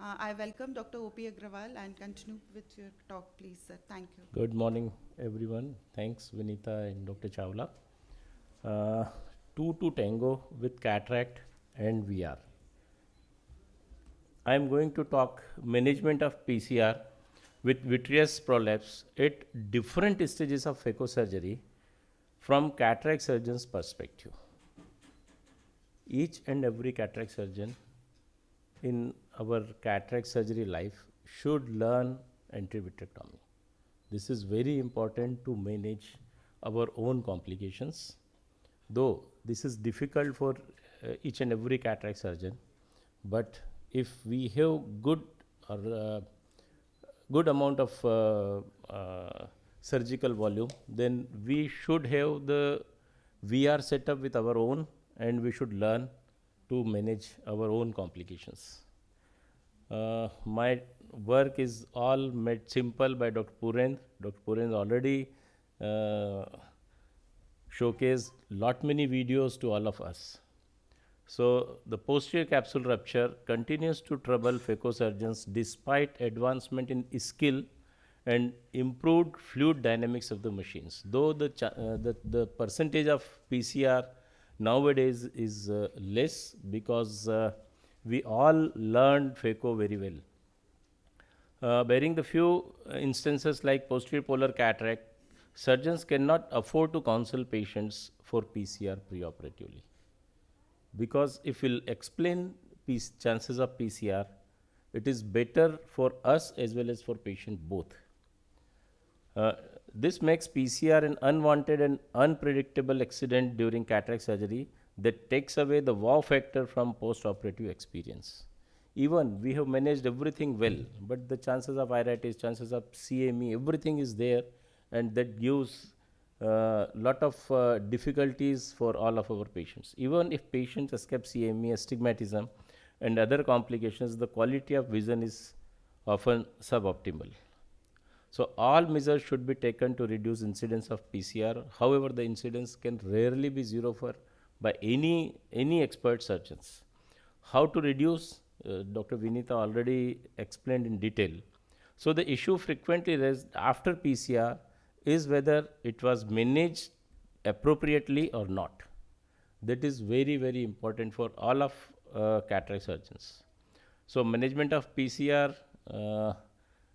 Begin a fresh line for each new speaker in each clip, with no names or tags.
I welcome Dr. O.P. Agrawal and continue with your talk, please, sir. Thank you.
Good morning, everyone. Thanks, Vinita and Dr. Chawla. Two to tango with cataract and VR. I am going to talk management of PCR with vitreous prolapse at different stages of phacosurgery from cataract surgeon's perspective. Each and every cataract surgeon in our cataract surgery life should learn antivitrectomy. This is very important to manage our own complications. Though this is difficult for each and every cataract surgeon, but if we have good amount of surgical volume, then we should have the VR setup with our own, and we should learn to manage our own complications. My work is all made simple by Dr. Purendra. Dr. Purendra already showcased lot many videos to all of us. So the posterior capsule rupture continues to trouble phacosurgeons despite advancement in skill and improved fluid dynamics of the machines. Though the percentage of PCR nowadays is less because we all learned phaco very well. Bearing the few instances like posterior polar cataract, surgeons cannot afford to counsel patients for PCR preoperatively. Because if we'll explain chances of PCR, it is better for us as well as for patient both. This makes PCR an unwanted and unpredictable accident during cataract surgery that takes away the wow factor from post-operative experience. Even we have managed everything well, but the chances of iritis, chances of CME, everything is there, and that gives lot of difficulties for all of our patients. Even if patients escape CME, astigmatism, and other complications, the quality of vision is often suboptimal. So all measures should be taken to reduce incidence of PCR. However, the incidence can rarely be zero for by any expert surgeons. How to reduce? Dr. Vinita already explained in detail. So the issue frequently raised after PCR is whether it was managed appropriately or not. That is very, very important for all of cataract surgeons. So management of PCR,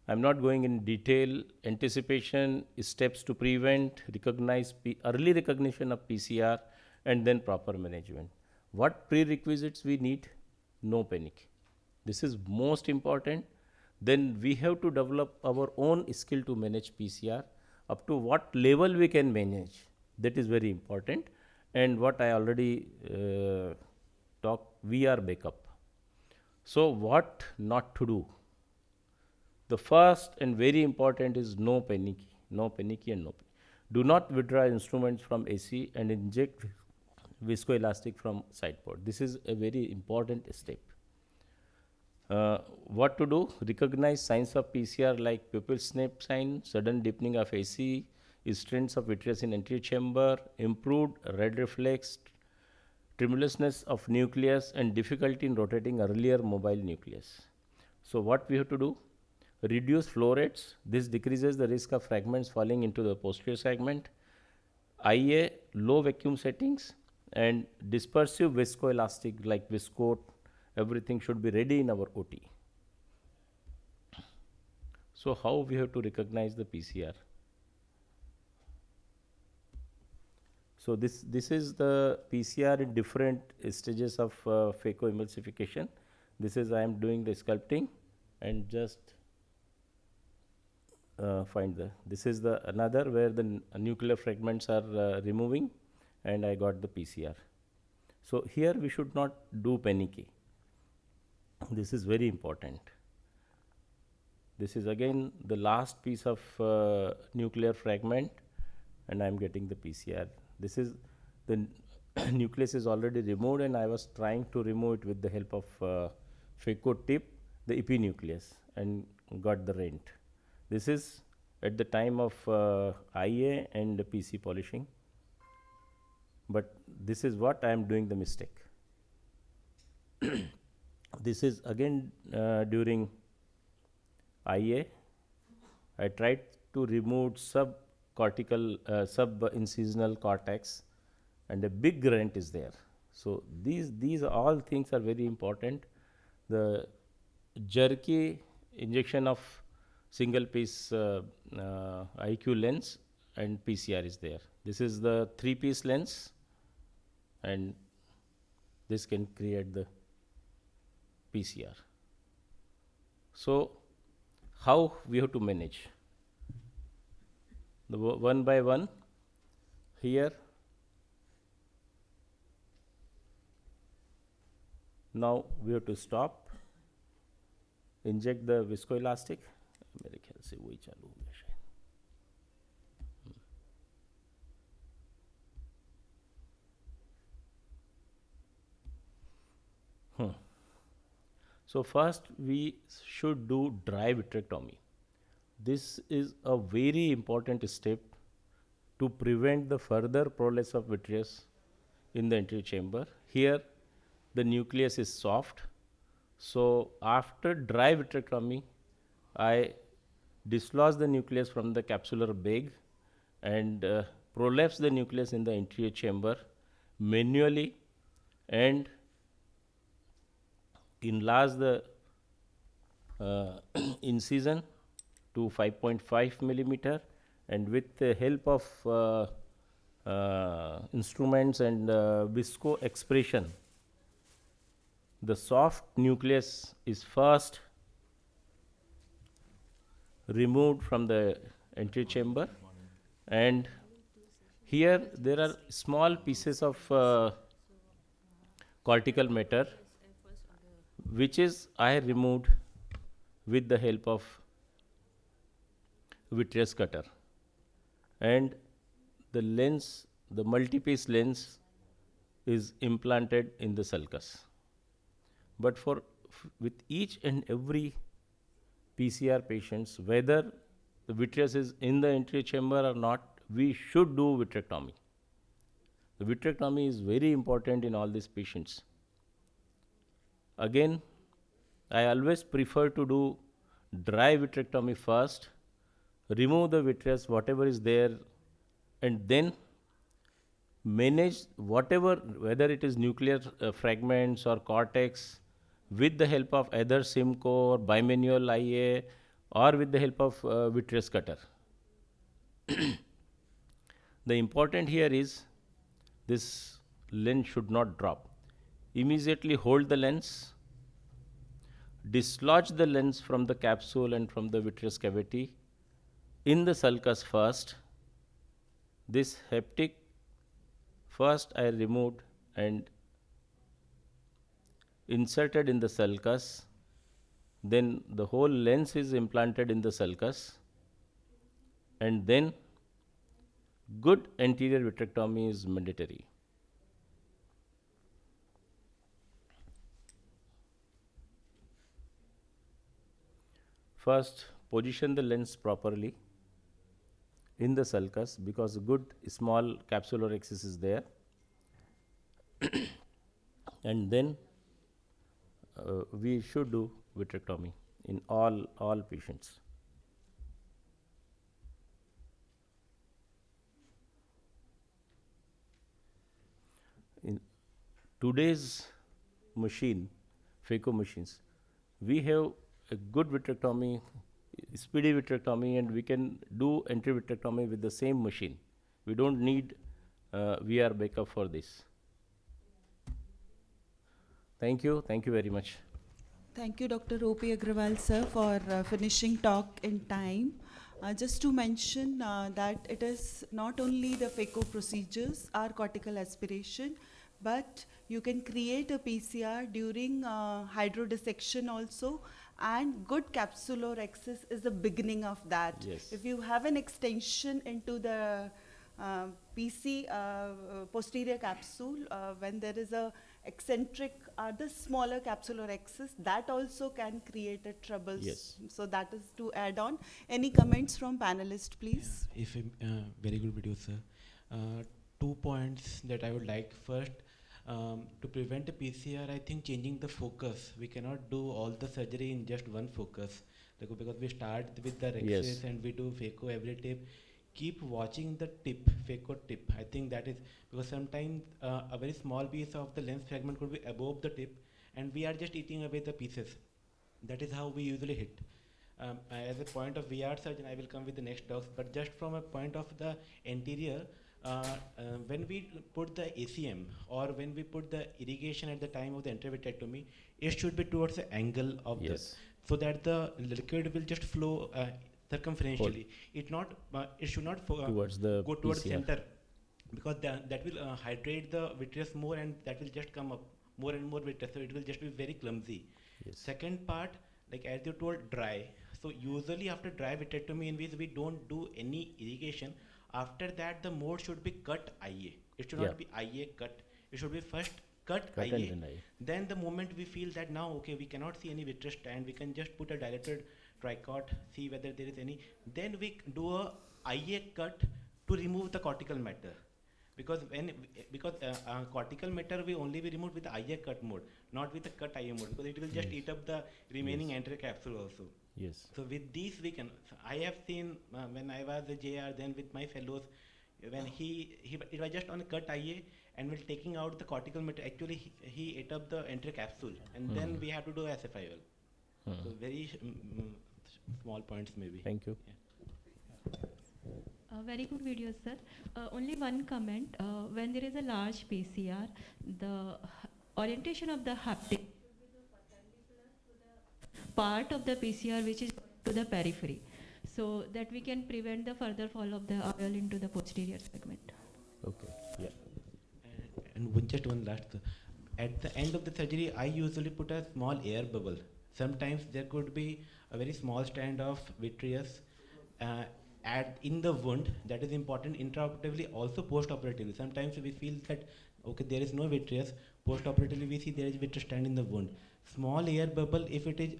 I'm not going in detail. Anticipation, steps to prevent, recognize early recognition of PCR, and then proper management. What prerequisites we need? No panic. This is most important. Then we have to develop our own skill to manage PCR. Up to what level we can manage, that is very important. And what I already talked, VR backup. So what not to do? The first and very important is no panicky and no panic. Do not withdraw instruments from AC and inject viscoelastic from side port. This is a very important step. What to do? Recognize signs of PCR like pupil snap sign, sudden deepening of AC, strengths of vitreous in anterior chamber, improved red reflex, tremulousness of nucleus, and difficulty in rotating earlier mobile nucleus. So what we have to do? Reduce flow rates. This decreases the risk of fragments falling into the posterior segment. IA, low vacuum settings, and dispersive viscoelastic like viscoat. Everything should be ready in our OT. So how we have to recognize the PCR? So this is the PCR in different stages of phacoemulsification. This is I am doing the sculpting and just find this is the another where the nuclear fragments are removing, and I got the PCR. So here we should not do panicky. This is very important. This is again the last piece of nuclear fragment, and I am getting the PCR. This is the nucleus is already removed, and I was trying to remove it with the help of phaco tip, the epinucleus, and got the rent. This is at the time of IA and PC polishing, but this is what I am doing the mistake. This is again during IA. I tried to remove sub-incisional cortex, and a big rent is there. So these all things are very important. The jerky injection of single piece IQ lens and PCR is there. This is the 3-piece lens, and this can create the PCR. So how we have to manage? The one by one here. Now we have to stop, inject the viscoelastic. मेरे ख्याल से वही चालू हो गया शायद. So first we should do dry vitrectomy. This is a very important step to prevent the further prolapse of vitreous in the anterior chamber. Here the nucleus is soft. So after dry vitrectomy, I dislodge the nucleus from the capsular bag and prolapse the nucleus in the anterior chamber manually and enlarge the incision to 5.5 millimeter, and with the help of instruments and visco expression, the soft nucleus is first removed from the anterior chamber, and here there are small pieces of cortical matter which is I removed with the help of vitreous cutter, and the lens, the multi-piece lens is implanted in the sulcus. But with each and every PCR patients, whether the vitreous is in the anterior chamber or not, we should do vitrectomy. The vitrectomy is very important in all these patients. Again, I always prefer to do dry vitrectomy first, remove the vitreous, whatever is there, and then manage whatever, whether it is nuclear fragments or cortex, with the help of either Simco or bimanual IA or with the help of vitreous cutter. The important here is this lens should not drop. Immediately hold the lens, dislodge the lens from the capsule and from the vitreous cavity in the sulcus first. This haptic first I removed and inserted in the sulcus, then the whole lens is implanted in the sulcus, and then good anterior vitrectomy is mandatory. First, position the lens properly in the sulcus because a good small capsular axis is there, and then we should do vitrectomy in all patients. In today's machine, phaco machines, we have a good vitrectomy, speedy vitrectomy, and we can do anterior vitrectomy with the same machine. We don't need VR backup for this. Thank you very much.
Thank you, Dr. O.P. Agrawal, sir, for finishing talk in time. Just to mention that it is not only the phaco procedures or cortical aspiration, but you can create a PCR during hydrodissection also, and good capsular axis is the beginning of that.
Yes.
If you have an extension into the PC posterior capsule, when there is a eccentric or the smaller capsular axis, that also can create a troubles.
Yes.
So that is to add on. Any comments from panelists, please?
Very good video, sir. 2 points that I would like. First, To prevent a PCR, I think changing the focus. We cannot do all the surgery in just one focus. Because we start with the
Yes.
rexis and we do phaco every tip. Keep watching the tip, phaco tip. I think that is because sometimes a very small piece of the lens fragment could be above the tip, and we are just eating away the pieces. That is how we usually hit. As a point of VR surgeon, I will come with the next talks, but just from a point of the anterior, when we put the ACM or when we put the irrigation at the time of the intravitrectomy, it should be towards the angle of
Yes.
so that the liquid will just flow circumferentially. It should not
Towards the
go towards
PCR.
center, because that will hydrate the vitreous more, and that will just come up more and more vitreous. So it will just be very clumsy.
Yes.
Second part, like as you told, dry. So usually after dry vitrectomy, in which we don't do any irrigation, after that the mode should be cut IA. It should
Yeah.
not be IA cut. It should be first cut
Cut
IA.
and then IA.
Then the moment we feel that now, okay, we cannot see any vitreous stand, we can just put a dilated tricot, see whether there is any. Then we do a IA cut to remove the cortical matter. Because cortical matter we only be removed with the IA cut mode, not with the cut IA mode, because it will just
Yes.
eat up the remaining
Yes.
anterior capsule also.
Yes.
So with these we can. I have seen when I was a JR, then with my fellows, when it was just on a cut IA, and while taking out the cortical matter, actually he ate up the anterior capsule, and then we have to do SFIL. So very small points maybe.
Thank you.
Very good video, sir. Only one comment. When there is a large PCR, the orientation of the haptic part of the PCR which is to the periphery, so that we can prevent the further fall of the oil into the posterior segment.
Okay. Yeah.
Just one last. At the end of the surgery, I usually put a small air bubble. Sometimes there could be a very small strand of vitreous in the wound. That is important intraoperatively, also postoperatively. Sometimes we feel that okay, there is no vitreous. Postoperatively, we see there is vitreous strand in the wound. Small air bubble, if it is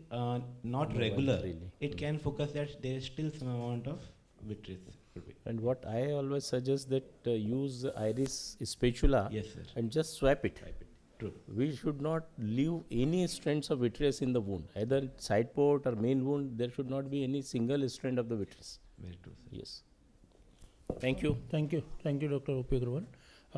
not
No,
regular,
really.
it can focus that there is still some amount of vitreous. Could be.
And what I always suggest that use iris spatula
Yes, sir.
and just swap it.
Type it. True.
We should not leave any strands of vitreous in the wound. Either side port or main wound, there should not be any single strand of the vitreous.
Very true, sir.
Yes. Thank you.
Thank you. Thank you, Dr. O.P. Agrawal.